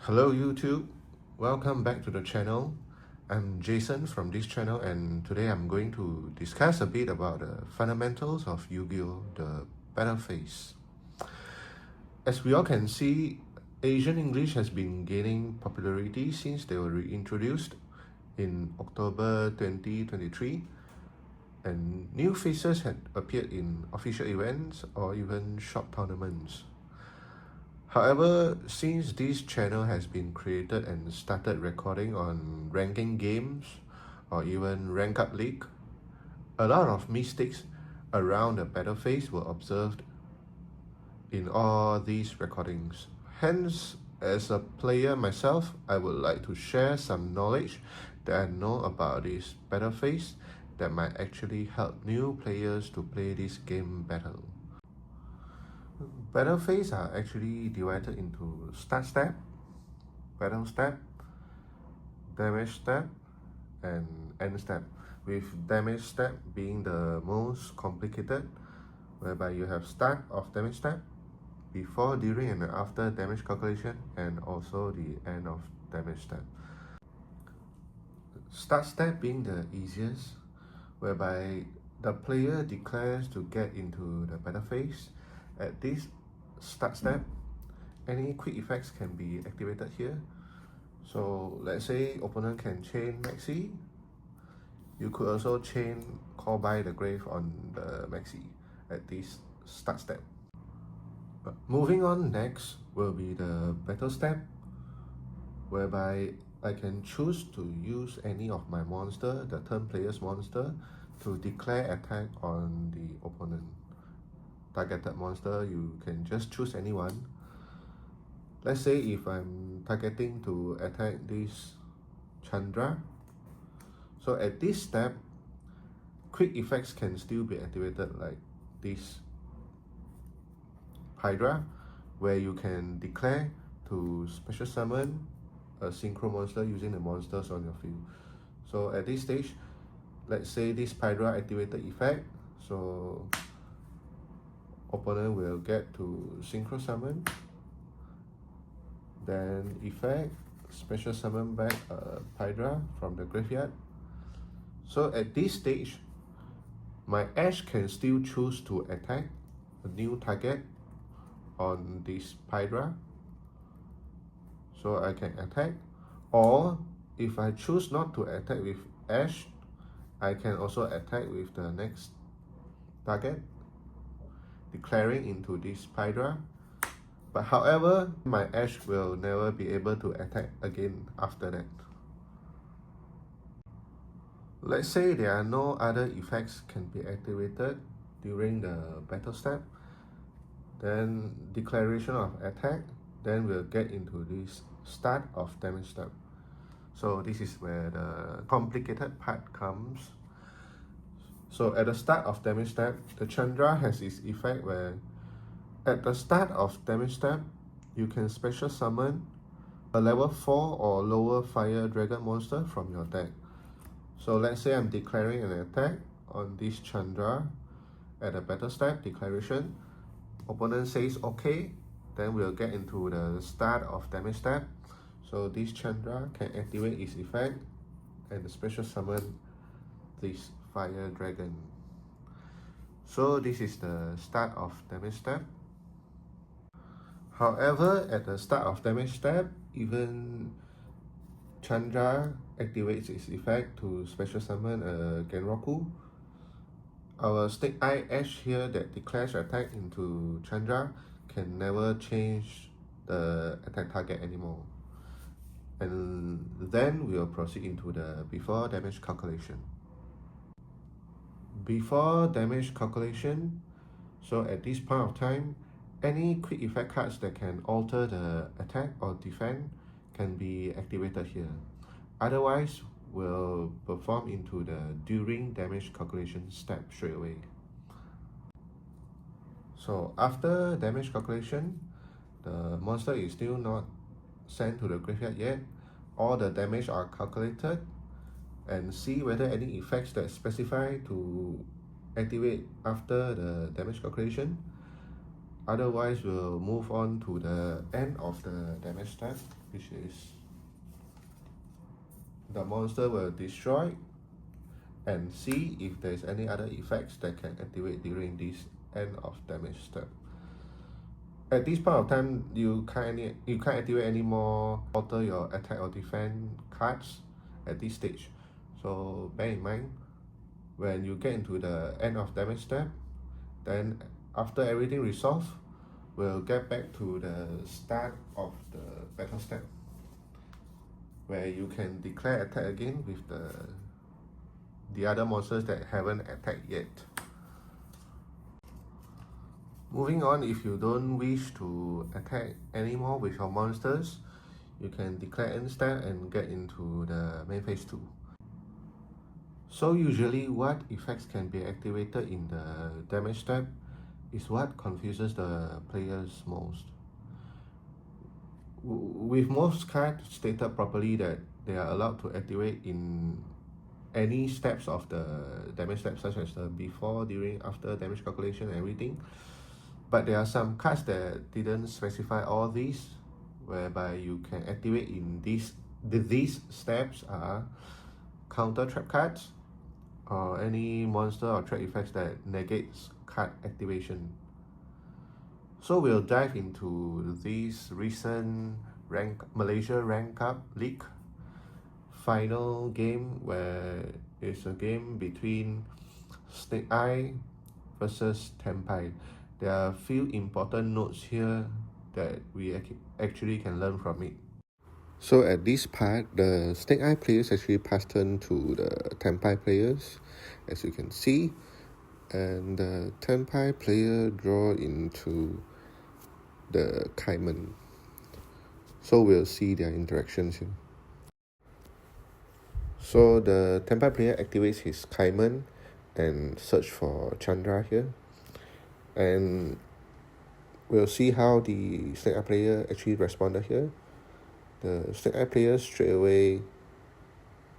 Hello YouTube, welcome back to the channel. I'm Jason from this channel and today I'm going to discuss a bit about the fundamentals of Yu-Gi-Oh! The battle phase. As we all can see, Asian English has been gaining popularity since they were reintroduced in October 2023 and new faces had appeared in official events or even short tournaments. However, since this channel has been created and started recording on ranking games or even rank up league, a lot of mistakes around the battle phase were observed in all these recordings. Hence, as a player myself, I would like to share some knowledge that I know about this battle phase that might actually help new players to play this game better. Battle phase are actually divided into start step, battle step, damage step, and end step, with damage step being the most complicated, whereby you have start of damage step, before, during, and after damage calculation, and also the end of damage step. Start step being the easiest, whereby the player declares to get into the battle phase. At this start step, any quick effects can be activated here. So let's say opponent can chain Maxi. You could also chain Call by the Grave on the Maxi at this start step. Moving on, next will be the battle step, whereby I can choose to use any of my monster, the turn player's monster, to declare attack on the opponent. Targeted monster, you can just choose anyone. Let's say if I'm targeting to attack this Chandra, so at this step, quick effects can still be activated, like this Hydra, where you can declare to special summon a synchro monster using the monsters on your field. So at this stage, let's say this Hydra activated effect, so opponent will get to synchro summon, then effect, special summon back Hydra from the graveyard. So at this stage, my Ash can still choose to attack a new target on this Hydra. So I can attack, or if I choose not to attack with Ash, I can also attack with the next target, declaring into this Hydra. But however, my Ash will never be able to attack again after that. Let's say there are no other effects can be activated during the battle step, then declaration of attack, then we'll get into this start of damage step. So this is where the complicated part comes. So at the start of damage step, the Chandra has its effect where at the start of damage step, you can special summon a level 4 or lower fire dragon monster from your deck. So let's say I'm declaring an attack on this Chandra at the battle step declaration. Opponent says okay, then we'll get into the start of damage step. So this Chandra can activate its effect and special summon this fire dragon. So this is the start of damage step. However, at the start of damage step, even Chandra activates its effect to special summon a Genroku. Our Snake Eye Ash here that declares attack into Chandra can never change the attack target anymore. And then we'll proceed into the before damage calculation. Before damage calculation, so at this point of time, any quick effect cards that can alter the attack or defend can be activated here. Otherwise, we'll perform into the during damage calculation step straight away. So after damage calculation, the monster is still not sent to the graveyard yet. All the damage are calculated and see whether any effects that specify to activate after the damage calculation. Otherwise, we'll move on to the end of the damage step, which is the monster will destroy and see if there's any other effects that can activate during this end of damage step. At this point of time, you can't activate any more alter your attack or defense cards at this stage. So bear in mind, when you get into the end of damage step, then after everything resolved, we'll get back to the start of the battle step, where you can declare attack again with the other monsters that haven't attacked yet. Moving on, if you don't wish to attack anymore with your monsters, you can declare end step and get into the main phase 2. So usually what effects can be activated in the damage step is what confuses the players most. With most cards stated properly that they are allowed to activate in any steps of the damage step, such as the before, during, after damage calculation and everything. But there are some cards that didn't specify all these, whereby you can activate in these steps are counter trap cards or any monster or trap effects that negates card activation. So we'll dive into this recent Malaysia Rank Cup League final game, where it's a game between Snake Eye versus Tenpai. There are a few important notes here that we actually can learn from it. So at this part, the Snake Eye players actually pass turn to the Tenpai players, as you can see, and the Tenpai player draw into the Kaiman. So we'll see their interactions here. So the Tenpai player activates his Kaiman and search for Chandra here. And we'll see how the Snake Eye player actually responded here. The Snake Eye player straight away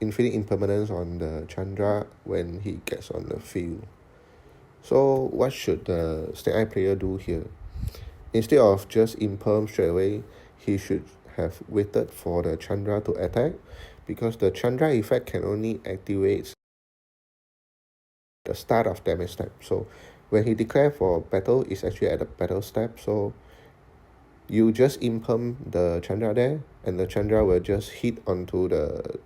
infinite impermanence on the Chandra when he gets on the field. So what should the Snake Eye player do here? Instead of just imperm straight away, he should have waited for the Chandra to attack, because the Chandra effect can only activate the start of damage step. So when he declares for battle, it's actually at the battle step. So you just imperm the Chandra there, and the Chandra will just hit onto the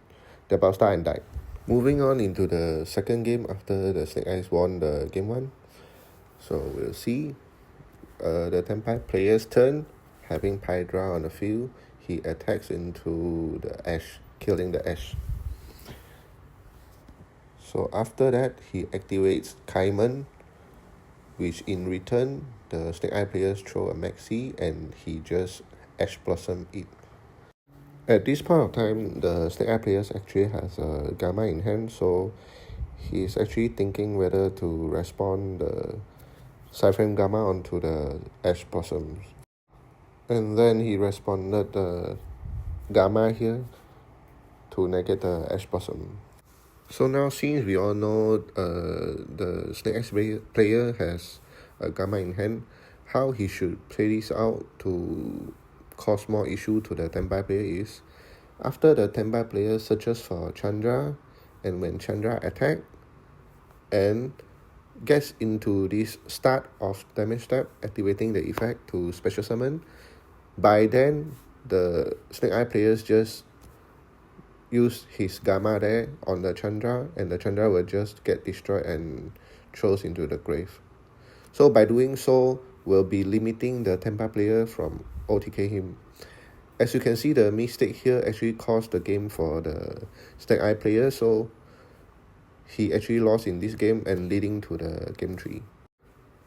battle star and die. Moving on into the second game after the Snake Eyes won the game 1. So we'll see the Tenpai player's turn. Having Hydra on the field, he attacks into the Ash, killing the Ash. So after that, he activates Kaiman, which in return, the Snake Eye players throw a Maxi and he just Ash Blossom it. At this point of time, the Snake Eye players actually has a Gamma in hand, so he's actually thinking whether to respond the Cyframe Gamma onto the Ash Blossoms. And then he responded the Gamma here to negate the Ash Blossom. So now, since we all know the Snake Eye player has a Gamma in hand, how he should play this out to cause more issue to the Tenpai player is, after the Tenpai player searches for Chandra, and when Chandra attack and gets into this start of damage step, activating the effect to special summon, by then the Snake Eye players just use his Gamma there on the Chandra, and the Chandra will just get destroyed and throws into the grave. So by doing so, we'll be limiting the Tenpai player from OTK him. As you can see, the mistake here actually caused the game for the Snake Eye player, so he actually lost in this game and leading to the game 3.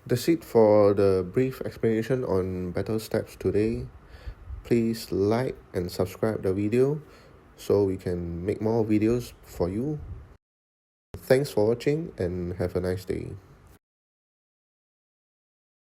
That's it for the brief explanation on battle steps today. Please like and subscribe the video so we can make more videos for you. Thanks for watching and have a nice day.